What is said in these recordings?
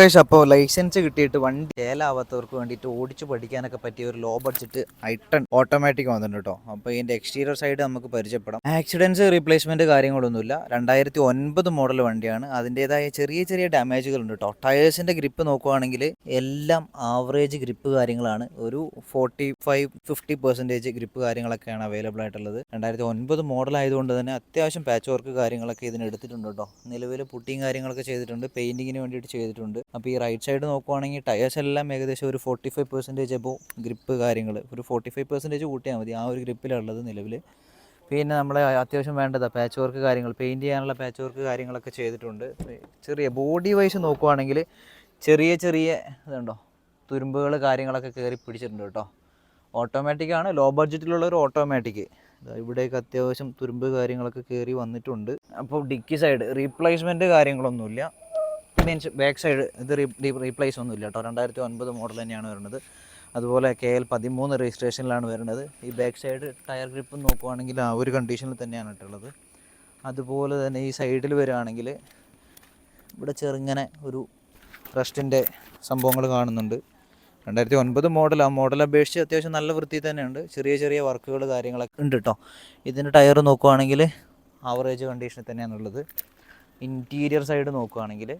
അപ്പോൾ ലൈസൻസ് കിട്ടിയിട്ട് വണ്ടി ഏലാവാത്തവർക്ക് വേണ്ടിയിട്ട് ഓടിച്ച് പഠിക്കാനൊക്കെ പറ്റിയ ഒരു ലോ ബഡ്ജറ്റ് ഐട്ടൺ ഓട്ടോമാറ്റിക് വന്നിട്ടുണ്ട് കേട്ടോ. അപ്പോൾ ഇതിൻ്റെ എക്സ്റ്റീരിയർ സൈഡ് നമുക്ക് പരിചയപ്പെടാം. ആക്സിഡൻസ് റീപ്ലേസ്മെൻറ്റ് കാര്യങ്ങളൊന്നുമില്ല. 2009 മോഡൽ വണ്ടിയാണ്. അതിൻ്റേതായ ചെറിയ ചെറിയ ഡാമേജുകൾ ഉണ്ട് കേട്ടോ. ടയേഴ്സിൻ്റെ ഗ്രിപ്പ് നോക്കുവാണെങ്കിൽ എല്ലാം ആവറേജ് ഗ്രിപ്പ് കാര്യങ്ങളാണ്. ഒരു 45-50% ഗ്രിപ്പ് കാര്യങ്ങളൊക്കെയാണ് അവൈലബിൾ ആയിട്ടുള്ളത്. 2009 മോഡൽ ആയതുകൊണ്ട് തന്നെ അത്യാവശ്യം പാച്ച് വർക്ക് കാര്യങ്ങളൊക്കെ ഇതിന് എടുത്തിട്ടുണ്ട് കേട്ടോ. നിലവിൽ പുട്ടിങ് കാര്യങ്ങളൊക്കെ ചെയ്തിട്ടുണ്ട്, പെയിൻറ്റിങ്ങിന് വേണ്ടിയിട്ട് ചെയ്തിട്ടുണ്ട്. അപ്പോൾ ഈ റൈറ്റ് സൈഡ് നോക്കുവാണെങ്കിൽ ടയേഴ്സ് എല്ലാം ഏകദേശം ഒരു 45% എബോ ഗ്രിപ്പ് കാര്യങ്ങൾ, ഒരു 45% കൂട്ടിയാൽ മതി. ആ ഒരു ഗ്രിപ്പിലുള്ളത് നിലവിൽ. പിന്നെ നമ്മളെ അത്യാവശ്യം വേണ്ടതാണ് പാച്ച് വർക്ക് കാര്യങ്ങൾ, പെയിൻറ്റ് ചെയ്യാനുള്ള പാച്ച് വർക്ക് കാര്യങ്ങളൊക്കെ ചെയ്തിട്ടുണ്ട്. ചെറിയ ബോഡി വൈസ് നോക്കുവാണെങ്കിൽ ചെറിയ ചെറിയ ഇതുണ്ടോ തുരുമ്പുകൾ കാര്യങ്ങളൊക്കെ കയറി പിടിച്ചിട്ടുണ്ട് കേട്ടോ. ഓട്ടോമാറ്റിക്കാണ്, ലോ ബഡ്ജറ്റിലുള്ള ഒരു ഓട്ടോമാറ്റിക്. ഇവിടേക്ക് അത്യാവശ്യം തുരുമ്പ് കാര്യങ്ങളൊക്കെ കയറി വന്നിട്ടുണ്ട്. അപ്പോൾ ഡിക്കി സൈഡ് റീപ്ലേസ്മെൻറ്റ് കാര്യങ്ങളൊന്നുമില്ല. മീൻസ് ബാക്ക് സൈഡ് ഇത് റീപ്ലേസ് ഒന്നുമില്ല കേട്ടോ. 2009 മോഡൽ തന്നെയാണ് വരുന്നത്. അതുപോലെ KL 13 രജിസ്ട്രേഷനിലാണ് വരുന്നത്. ഈ ബാക്ക് സൈഡ് ടയർ ഗ്രിപ്പ് നോക്കുവാണെങ്കിൽ ആ ഒരു കണ്ടീഷനിൽ തന്നെയാണ് ഇട്ടുള്ളത്. അതുപോലെ തന്നെ ഈ സൈഡിൽ വരികയാണെങ്കിൽ ഇവിടെ ചെറുങ്ങനെ ഒരു റസ്റ്റിൻ്റെ സംഭവങ്ങൾ കാണുന്നുണ്ട്. 2009 മോഡൽ, ആ മോഡൽ അപേക്ഷിച്ച് അത്യാവശ്യം നല്ല വൃത്തി തന്നെയുണ്ട്. ചെറിയ ചെറിയ വർക്കുകൾ കാര്യങ്ങളൊക്കെ ഉണ്ട് കേട്ടോ. ഇതിൻ്റെ ടയർ നോക്കുവാണെങ്കിൽ ആവറേജ് കണ്ടീഷനിൽ തന്നെയാണുള്ളത്. ഇൻറ്റീരിയർ സൈഡ് നോക്കുകയാണെങ്കിൽ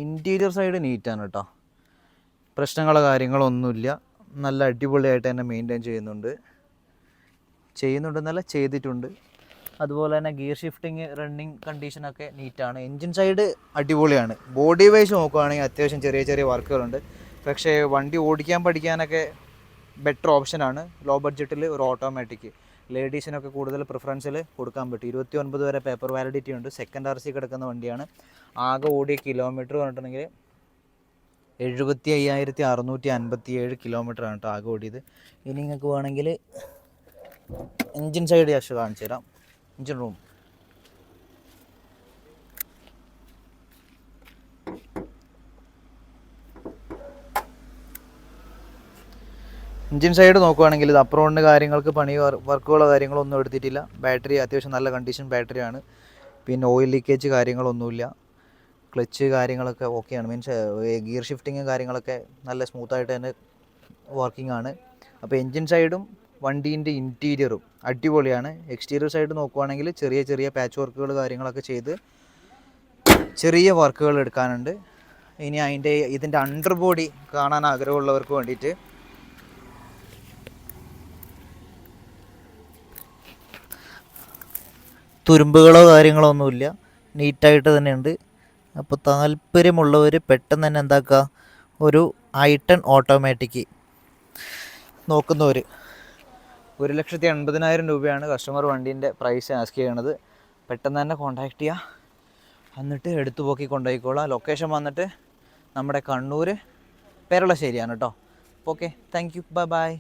ഇൻറ്റീരിയർ സൈഡ് നീറ്റാണ് കേട്ടോ. പ്രശ്നങ്ങളോ കാര്യങ്ങളൊന്നുമില്ല. നല്ല അടിപൊളിയായിട്ട് തന്നെ മെയിൻറ്റെയിൻ ചെയ്യുന്നുണ്ടെന്നല്ല ചെയ്തിട്ടുണ്ട്. അതുപോലെ തന്നെ ഗിയർ ഷിഫ്റ്റിങ് റണ്ണിങ് കണ്ടീഷനൊക്കെ നീറ്റാണ്. എൻജിൻ സൈഡ് അടിപൊളിയാണ്. ബോഡി വൈസ് നോക്കുകയാണെങ്കിൽ അത്യാവശ്യം ചെറിയ ചെറിയ വർക്കുകളുണ്ട്. പക്ഷേ വണ്ടി ഓടിക്കാൻ പഠിക്കാനൊക്കെ ബെറ്റർ ഓപ്ഷനാണ് ലോ ബഡ്ജറ്റിൽ ഒരു ഓട്ടോമാറ്റിക്. ലേഡീസിനൊക്കെ കൂടുതൽ പ്രിഫറൻസിൽ കൊടുക്കാൻ പറ്റും. 29 വരെ പേപ്പർ വാലിഡിറ്റി ഉണ്ട്. സെക്കൻഡ് RC കിടക്കുന്ന വണ്ടിയാണ്. ആകെ ഓടിയ കിലോമീറ്റർ പറഞ്ഞിട്ടുണ്ടെങ്കിൽ 75,657 കിലോമീറ്ററാണ് കേട്ടോ ആകെ ഓടിയത്. ഇനി നിങ്ങൾക്ക് വേണമെങ്കിൽ എൻജിൻ സൈഡ് ജസ്റ്റ് കാണിച്ചു തരാം. എൻജിൻ റൂം എൻജിൻ സൈഡ് നോക്കുകയാണെങ്കിൽ ഇത് അപ്രോണിന് കാര്യങ്ങൾക്ക് പണി വർക്കുകളോ കാര്യങ്ങളോ ഒന്നും എടുത്തിട്ടില്ല. ബാറ്ററി അത്യാവശ്യം നല്ല കണ്ടീഷൻ ബാറ്ററിയാണ്. പിന്നെ ഓയിൽ ലീക്കേജ് കാര്യങ്ങളൊന്നുമില്ല. ക്ലച്ച് കാര്യങ്ങളൊക്കെ ഓക്കെയാണ്. മീൻസ് ഗിയർ ഷിഫ്റ്റിങ് കാര്യങ്ങളൊക്കെ നല്ല സ്മൂത്തായിട്ട് തന്നെ വർക്കിംഗ് ആണ്. അപ്പോൾ എൻജിൻ സൈഡും വണ്ടീൻ്റെ ഇൻറ്റീരിയറും അടിപൊളിയാണ്. എക്സ്റ്റീരിയർ സൈഡ് നോക്കുവാണെങ്കിൽ ചെറിയ ചെറിയ പാച്ച് വർക്കുകൾ കാര്യങ്ങളൊക്കെ ചെയ്ത് ചെറിയ വർക്കുകൾ എടുക്കാനുണ്ട്. ഇനി ഇതിൻ്റെ അണ്ടർ ബോഡി കാണാൻ ആഗ്രഹമുള്ളവർക്ക് വേണ്ടിയിട്ട് തുരുമ്പുകളോ കാര്യങ്ങളോ ഒന്നുമില്ല, നീറ്റായിട്ട് തന്നെയുണ്ട്. അപ്പോൾ താല്പര്യമുള്ളവർ പെട്ടെന്ന് തന്നെ എന്താക്കുക, ഒരു ഐട്ടൺ ഓട്ടോമാറ്റിക് നോക്കുന്നവർ 1,80,000 രൂപയാണ് കസ്റ്റമർ വണ്ടീൻ്റെ പ്രൈസ് ആസ്ക് ചെയ്യണത്. പെട്ടെന്ന് തന്നെ കോൺടാക്റ്റ് ചെയ്യുക, എന്നിട്ട് എടുത്തു പോക്കി കൊണ്ടുപോയിക്കോളാം. ലൊക്കേഷൻ വന്നിട്ട് നമ്മുടെ കണ്ണൂർ പെരളശ്ശേരിയാണ് കേട്ടോ. Okay, thank you, bye bye.